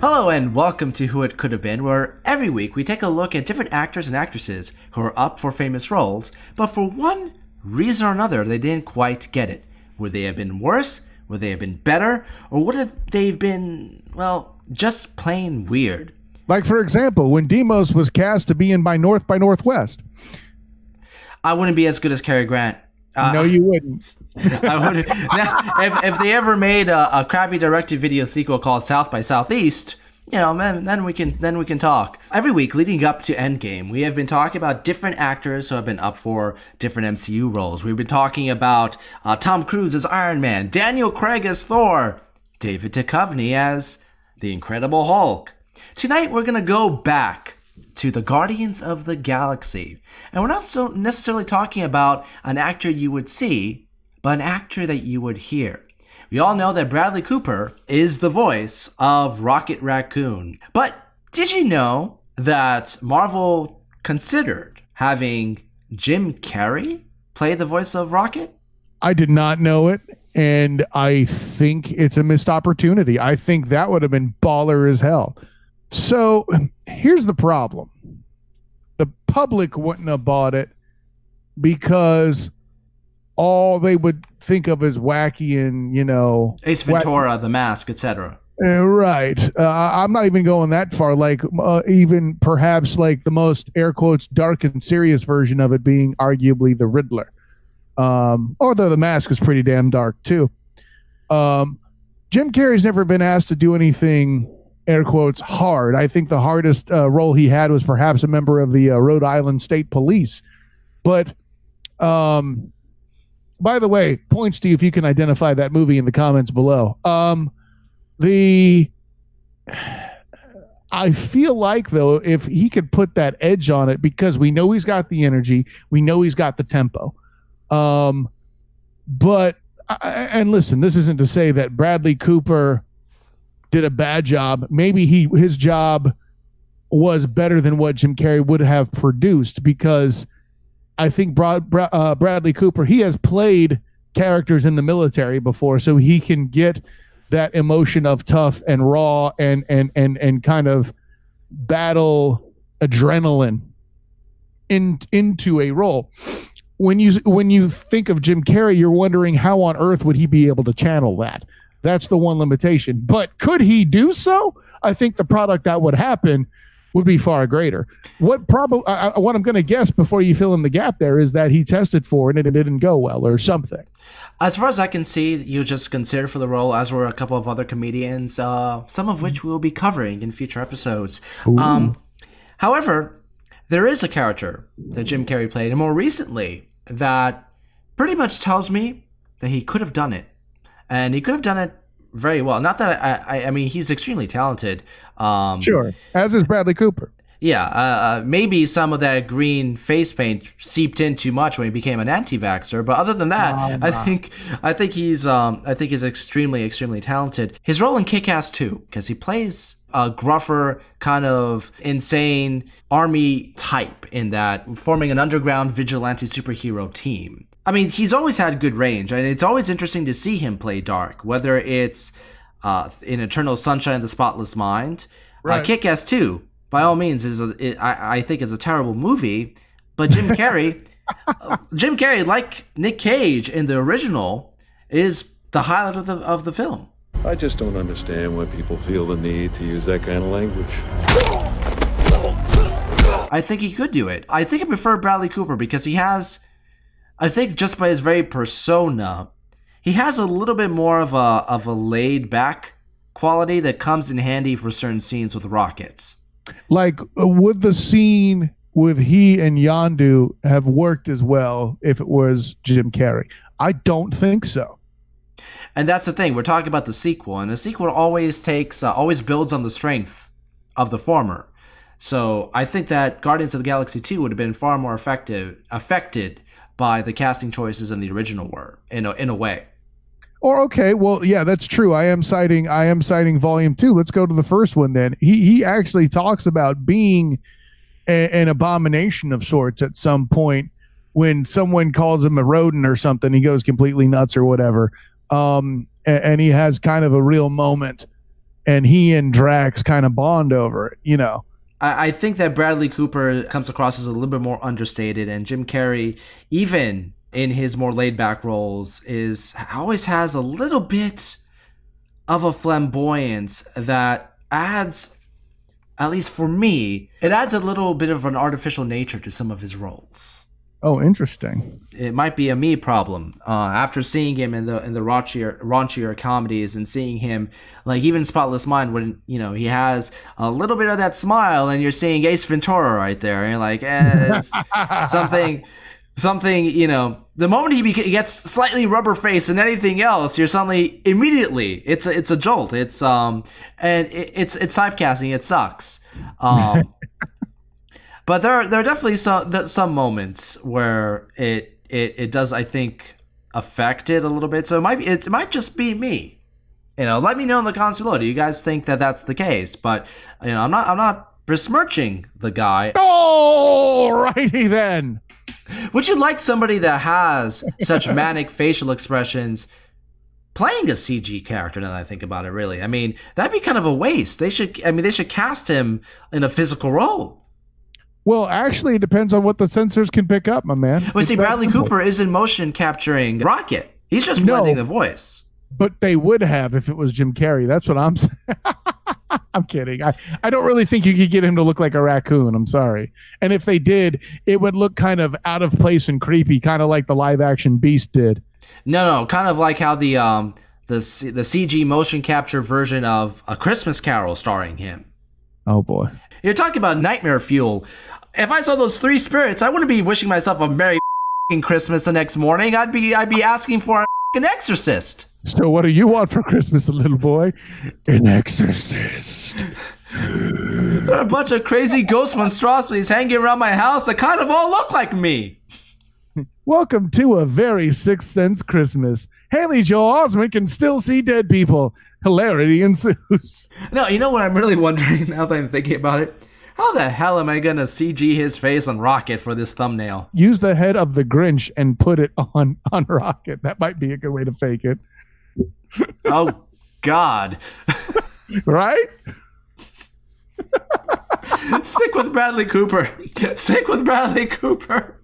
Hello and welcome to Who It Could Have Been, where every week we take a look at different actors and actresses who are up for famous roles, but for one reason or another they didn't quite get it. Would they have been worse? Would they have been better? Or would have they been, well, just plain weird? Like, for example, when Demos was cast to be in by Northwest. I wouldn't be as good as Cary Grant. No, you wouldn't. I would. Now, if they ever made a crappy direct-to-video sequel called South by Southeast, then we can talk. Every week leading up to Endgame, we have been talking about different actors who have been up for different MCU roles. We've been talking about Tom Cruise as Iron Man, Daniel Craig as Thor, David Duchovny as the Incredible Hulk. Tonight we're gonna go back to the Guardians of the Galaxy. And we're not so necessarily talking about an actor you would see, but an actor that you would hear. We all know that Bradley Cooper is the voice of Rocket Raccoon. But did you know that Marvel considered having Jim Carrey play the voice of Rocket? I did not know it, and I think it's a missed opportunity. I think that would have been baller as hell. So here's the problem. The public wouldn't have bought it because all they would think of is wacky and, Ace Ventura, The Mask, etc. Right. I'm not even going that far. Like even perhaps like the most air quotes dark and serious version of it being arguably the Riddler. Although The Mask is pretty damn dark too. Jim Carrey's never been asked to do anything air quotes hard. I think the hardest role he had was perhaps a member of the Rhode Island State Police. But by the way, points to you if you can identify that movie in the comments below. I feel like, though, if he could put that edge on it, because we know he's got the energy, we know he's got the tempo. But listen, this isn't to say that Bradley Cooper did a bad job. Maybe his job was better than what Jim Carrey would have produced, because I think Bradley Cooper, he has played characters in the military before, so he can get that emotion of tough and raw and kind of battle adrenaline into a role. When you think of Jim Carrey, you're wondering how on earth would he be able to channel that? That's the one limitation. But could he do so? I think the product that would happen would be far greater. What I'm going to guess before you fill in the gap there is that he tested for it and it didn't go well or something. As far as I can see, you just considered for the role, as were a couple of other comedians, some of which we will be covering in future episodes. However, there is a character that Jim Carrey played, and more recently, that pretty much tells me that he could have done it. And he could have done it very well. Not that I mean, he's extremely talented. Sure, as is Bradley Cooper. Yeah, maybe some of that green face paint seeped in too much when he became an anti-vaxxer. But other than that, I think he's extremely, extremely talented. His role in Kick-Ass 2, because he plays a gruffer, kind of insane army type in that, forming an underground vigilante superhero team. I mean, he's always had good range, and it's always interesting to see him play dark, whether it's in Eternal Sunshine of the Spotless Mind. Right. Kick-Ass 2, by all means, I think is a terrible movie, but Jim Carrey, like Nick Cage in the original, is the highlight of the film. I just don't understand why people feel the need to use that kind of language. I think he could do it. I think I prefer Bradley Cooper because he has, I think just by his very persona, he has a little bit more of a laid back quality that comes in handy for certain scenes with rockets. Like, would the scene with he and Yondu have worked as well if it was Jim Carrey? I don't think so. And that's the thing. We're talking about the sequel, and a sequel always builds on the strength of the former. So I think that Guardians of the Galaxy 2 would have been far more affected by the casting choices than the original were, in a way. Or okay, well, yeah, that's true. I am citing Volume 2. Let's go to the first one then. He actually talks about being an abomination of sorts at some point when someone calls him a rodent or something. He goes completely nuts or whatever. And he has kind of a real moment. and he and Drax kind of bond over it, you know. I think that Bradley Cooper comes across as a little bit more understated, and Jim Carrey, even in his more laid-back roles, always has a little bit of a flamboyance that adds, at least for me, it adds a little bit of an artificial nature to some of his roles. Oh, interesting. It might be a me problem. After seeing him in the raunchier comedies, and seeing him, like, even Spotless Mind, when, you know, he has a little bit of that smile, and you're seeing Ace Ventura right there, and you're like, it's something, you know, the moment he gets slightly rubber faced and anything else, you're suddenly immediately it's a jolt. It's and it's typecasting. It sucks. But there are definitely some moments where it does, I think, affect it a little bit. So it might just be me. You know, let me know in the comments below. Do you guys think that that's the case? But, you know, I'm not besmirching the guy. Oh, righty then. Would you like somebody that has such manic facial expressions playing a CG character? Now that I think about it, really, I mean, that'd be kind of a waste. They should cast him in a physical role. Well, actually, it depends on what the sensors can pick up, my man. Well, see, Bradley Cooper is in motion capturing Rocket. He's just blending the voice. But they would have if it was Jim Carrey. That's what I'm saying. I'm kidding. I don't really think you could get him to look like a raccoon. I'm sorry. And if they did, it would look kind of out of place and creepy, kind of like the live action Beast did. No, kind of like how the CG motion capture version of A Christmas Carol starring him. Oh boy. You're talking about nightmare fuel. If I saw those three spirits, I wouldn't be wishing myself a Merry Christmas the next morning. I'd be asking for an exorcist. So what do you want for Christmas, little boy? An exorcist. There are a bunch of crazy ghost monstrosities hanging around my house that kind of all look like me. Welcome to a very Sixth Sense Christmas. Haley Joel Osment can still see dead people. Hilarity ensues. No, you know what I'm really wondering now that I'm thinking about it? How the hell am I going to CG his face on Rocket for this thumbnail? Use the head of the Grinch and put it on Rocket. That might be a good way to fake it. Oh, God. Right? Stick with Bradley Cooper. Stick with Bradley Cooper.